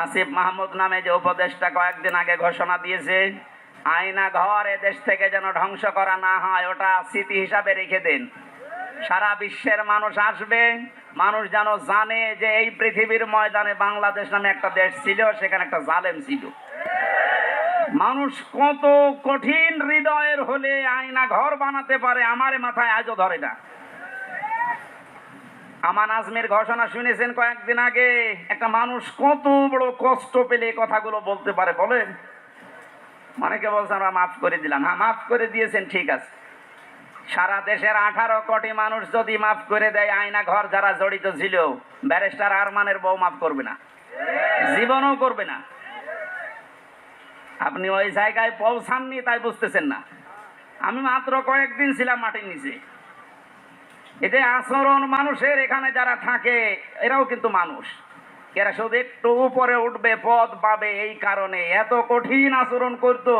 আসিফ মাহমুদ নামে যে উপদেষ্টা কয়েকদিন আগে ঘোষণা দিয়েছে আয়না ঘর এদেশ থেকে যেন ধ্বংস করা না হয়, ওটা স্মৃতি হিসাবে রেখে দেন। সারা বিশ্বের মানুষ আসবে, মানুষ যেন জানে যে এই পৃথিবীর ময়দানে বাংলাদেশ নামে একটা দেশ ছিল, সেখানে একটা জালেম ছিল। মানুষ কত কঠিন হৃদয়ের হলে আয়না ঘর বানাতে পারে, আমার মাথায় আজও ধরে না। আমান আজমির ঘোষণা শুনেছেন কয়েকদিন আগে, একটা মানুষ কত বড় কষ্ট পেলে কথাগুলো বলতে পারে বলেন। অনেকে বলছে আমরা মাফ করে দিলাম। হ্যাঁ, মাফ করে দিয়েছেন, ঠিক আছে। সারা দেশের 18 কোটি মানুষ যদি মাফ করে দেয়, আয়না ঘর যারা জড়িত ছিল, ব্যারিস্টার আরমানের বউ মাফ করবে না, জীবনও করবে না। আপনি ওই জায়গায় পৌঁছাননি, তাই বুঝতেছেন না। আমি মাত্র কয়েকদিন ছিলাম মাটির নিচে। এতে আচরণ মানুষের, এখানে যারা থাকে এরাও কিন্তু মানুষ। এরা শুধু একটু উপরে উঠবে, পদ পাবে, এই কারণে এত কঠিন আচরণ করতো।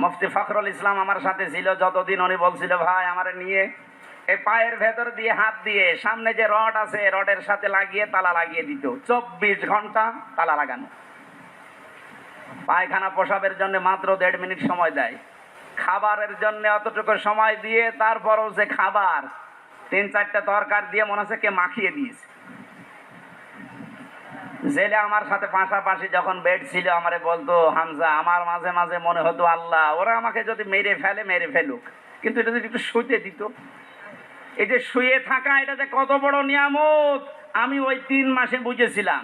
মুফতি ফখরুল ইসলাম আমার সাথে ছিল যতদিন, উনি বলছিল ভাই আমারে নিয়ে এই পায়ের ভেতর দিয়ে হাত দিয়ে সামনে যে রড আছে রডের সাথে লাগিয়ে তালা লাগিয়ে দিত। 24 ঘন্টা তালা লাগানো। পায়খানা প্রসাবের জন্য মাত্র 1.5 মিনিট সময় দেয়, খাবারের জন্য অতটুকু সময় দিয়ে তারপরও যে খাবার 3-4টা তরকার দিয়ে মনে হচ্ছে কে মাখিয়ে দিয়েছে। জেলে আমার সাথে পাশাপাশি যখন বেড ছিল, আমারে বলতো হামজা, আমার মাঝে মাঝে মনে হতো আল্লাহ ওরা আমাকে যদি মেরে ফেলে মেরে ফেলুক, কিন্তু এটা যদি একটু শুইতে দিত। এই যে শুয়ে থাকা, এটা যে কত বড় নিয়ামত আমি ওই 3 মাসে বুঝেছিলাম।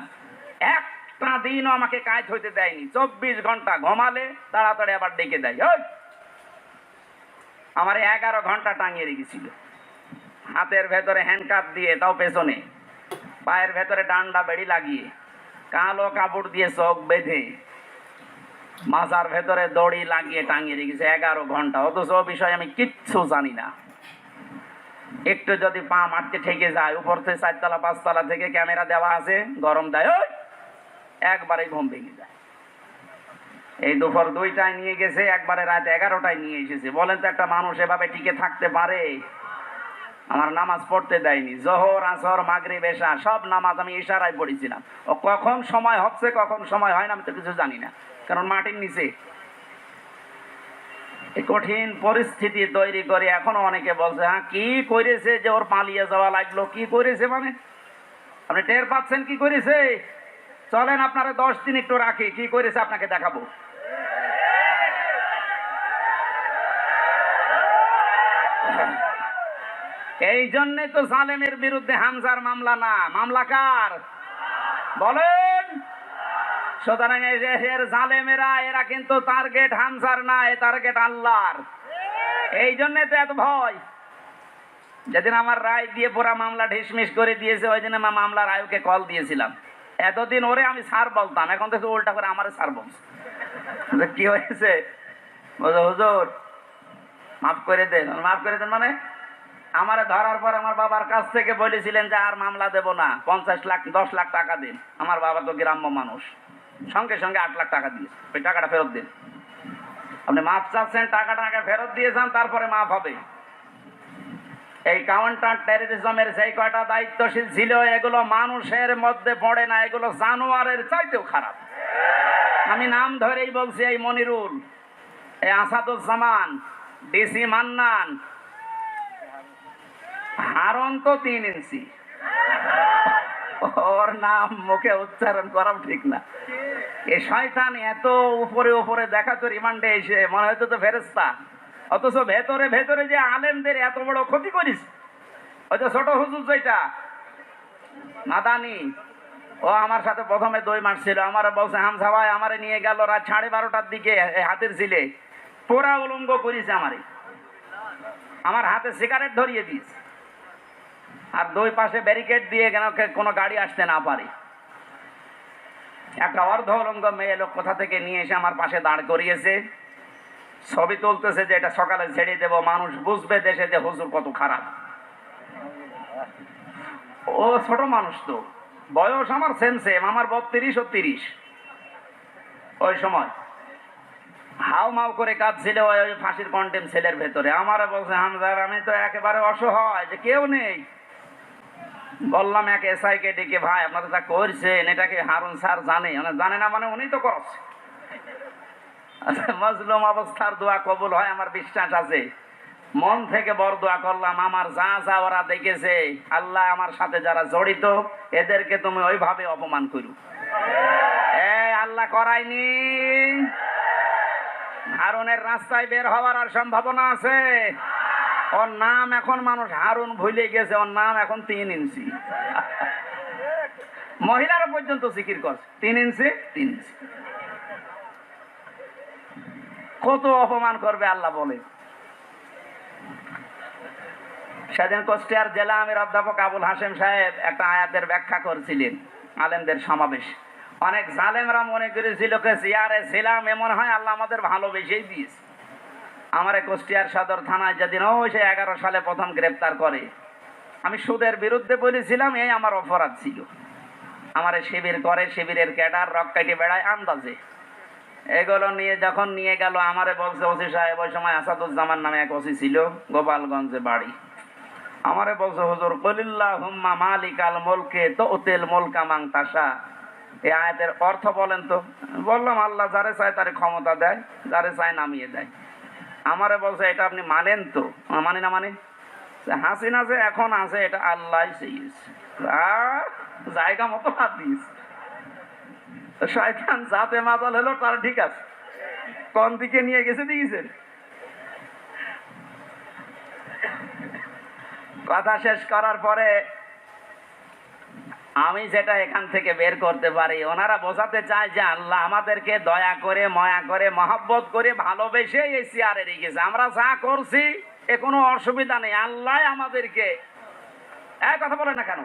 একটা দিনও আমাকে কাজ হইতে দেয়নি। 24 ঘন্টা ঘুমালে তাড়াতাড়ি আবার ডেকে দেয়। ওই আমার 11 ঘন্টা টাঙিয়ে রেখেছিল, হাতের ভেতরে হ্যান্ডকাপ দিয়ে, তাও পেছনে, পায়ের ভেতরে ডান্ডা বেড়ি লাগিয়ে, কালো কাপড় দিয়ে চোখ বেঁধে, মাথার ভেতরে দড়ি লাগিয়ে টাঙিয়ে রেখেছে 11 ঘন্টা। অথচ ও বিষয়ে আমি কিচ্ছু জানি না। একটু যদি পা মারতে ঠেকে যায়, উপর থেকে 4তলা 5তলা থেকে ক্যামেরা দেওয়া আছে, গরম দেয়, ওই একবারে ঘুম ভেঙে যায়। এই দুপুর 2টায় নিয়ে গেছে, একবারে রাত 11টায় নিয়ে এসেছে। বলেন তো একটা মানুষ এভাবে টিকে থাকতে পারে? আমার নামাজ পড়তে দেয়নি। জোহর, আসর, মাগরিব, এশা সব নামাজ আমি ইশারায় পড়েছিলাম। ও কখন সময় হচ্ছে কখন সময় হয় না আমি তো কিছু জানি না, কারণ মাটির নিচে। এই কঠিন পরিস্থিতি তৈরি করে এখনো অনেকে বলছে হ্যাঁ কি করেছে যে ওর পালিয়ে যাওয়া লাগলো। কি করেছে মানে আপনি টের পাচ্ছেন কি করেছে? চলেন আপনারা 10 দিন একটু রাখি, কি করেছে আপনাকে দেখাবো। এই জন্যে তো জালেমের বিরুদ্ধে হামজার মামলা না, মামলা কার বলেন? সুতরাং এর জালেমেরা, এরা কিন্তু টার্গেট হামজার না, এ টার্গেট আল্লাহর। এই জন্যে তো এত ভয়। যেদিন আমার রায় দিয়ে পুরা মামলা ঢিসমিস করে দিয়েছে, ওই দিন আমার মামলার আয়ুকে কল দিয়েছিলাম। এতদিন ওরে আমি স্যার বলতাম, এখন তো উল্টা করে আমারে স্যার বলছে। কি হয়েছে? হুজুর মাফ করে দেন। মাফ করে দেন মানে আমারে ধরার পর আমার বাবার কাছ থেকে বলেছিলেন যে আর মামলা দেব না, 50 লাখ 10 লাখ টাকা দিন। আমার বাবা তো গ্রাম্য মানুষ, সঙ্গে সঙ্গে 8 লাখ টাকা দিয়ে ওই টাকাটা ফেরত দিন। আপনি মাফ চাচ্ছেন, টাকাটা আগে ফেরত দিয়েছেন, তারপরে মাফ হবে। এই কাউন্টার টেররিজমের যেই কয়টা দায়িত্বশীল ছিল, এগুলো মানুষের মধ্যে পড়ে না, এগুলো জানোয়ারের চাইতেও খারাপ। আমি নাম ধরেই বলছি, এই মনিরুল, এই আসাদুজ্জামান, ডিসি মান্নান, হারন তো 3 ইঞ্চি, ওর নাম মুখে উচ্চারণ করাও ঠিক না। এই শয়তান এত উপরে উপরে দেখাতো, রিমান্ডে এসে মনে হয়তো তো ফেরেশতা, অথচ ভেতরে ভেতরে যে আলেমদের এত বড় ক্ষতি করিস। ওই যে ছোট হুজুর যেটা মাদানি, ও আমার সাথে প্রথমে 2 মাস ছিল। আমার বলছে হামজা ভাই আমারে নিয়ে গেল রাত 12:30টার দিকে হাতের ছিলে, পোড়া উলঙ্গ করেছে আমারে, আমার হাতে সিগারেট ধরিয়ে দিয়েছে, আর 2 পাশে ব্যারিকেড দিয়ে কেন কোনো গাড়ি আসতে না পারে। একটা অর্ধ উলঙ্গ মেয়ে লোক কোথা থেকে নিয়ে এসে আমার পাশে দাঁড় করিয়েছে, ছবি তুলতেছে যে এটা সকালে ছেড়ে দেব, মানুষ বুঝবে দেশে যে হুজুর কত খারাপ। ও ছোট মানুষ, তো বয়স আমার সেম সেম, আমার 32 ও 30। ওই সময় হাও মাও করে কাঁদছিল ওই ফাঁসির কন্টেম সেলের ভেতরে। আমারে বলছে হামজা আমি তো একেবারে অসহায়, যে কেউ নেই, বললাম এক এসআই কে ডেকে, ভাই আপনারা যা করছেন এটা কি হারুন স্যার জানে? জানে না মানে উনি তো করছে। মজলুম অবস্থার দোয়া কবুল হয় আমার বিশ্বাস আছে। মন থেকে বড় দোয়া করলাম, আমার যা যা ওরা দেখেছে, আল্লাহ আমার সাথে যারা জড়িত এদেরকে তুমি ওইভাবে অপমান করু। আল্লাহ করায়নি। হারুনের রাস্তায় বের হওয়ার আর সম্ভাবনা আছে? ওর নাম এখন মানুষ হারুন ভুলে গেছে, ওর নাম এখন 3 ইঞ্চি। মহিলারা পর্যন্ত জিকির করছে 3 ইঞ্চি 3 ইঞ্চি। কত অপমান করবে আল্লাহ বলে। সেদিন কুষ্টিয়ার জেলা আমির অধ্যাপক আবুল হাশেম সাহেব একটা আয়াতের ব্যাখ্যা করছিলেন আলেমদের সমাবেশ। অনেক জালেমরা মনে করেছিল চেয়ারে ছিলাম এমন হয় আল্লাহ আমাদের ভালোবেসেই দিয়েছে। আমার কুষ্টিয়ার সদর থানায় যেদিন সে 11 সালে প্রথম গ্রেপ্তার করে, আমি সুদের বিরুদ্ধে বলেছিলাম, এই আমার অপরাধ ছিল। আমার শিবির করে, শিবিরের ক্যাডার রক কাটি বেড়ায় আন্দাজে। এগুলো নিয়ে যখন নিয়ে গেল, আমারে বলছে ওসি সাহেব, ওই সময় আসাদুজ্জামান নামে এক ওসি ছিল, গোপালগঞ্জে বাড়ি। আমারে বলছে, হুজুর কুলিল্লাহুম্মা মালিকাল মুলকে তুতিল মুলকা মান তাশা, এই আয়াতের অর্থ বলেন তো। বললাম, আল্লাহ যারে চায় তারে ক্ষমতা দেয়, যারে চায় নামিয়ে দেয়। আমারে বলছে, এটা আপনি মানেন তো? মানি না মানে? হাসিনা যে এখন আছে এটা আল্লাহ চেয়েছে, জায়গা মতো হাত দিয়েছে। শয়তান যাতে মাতাল হলো তার ঠিক আছে, কোন দিকে নিয়ে গেছে দিয়েছেন। কথা শেষ করার পরে আমি যেটা এখান থেকে বের করতে পারি, ওনারা বোঝাতে চায় যে আল্লাহ আমাদেরকে দয়া করে, মায়া করে, মহব্বত করে, ভালোবেসে এই চেয়ারে রেখেছে। আমরা যা করছি এ কোনো অসুবিধা নেই, আল্লাহ আমাদেরকে। কথা বলে না কেন?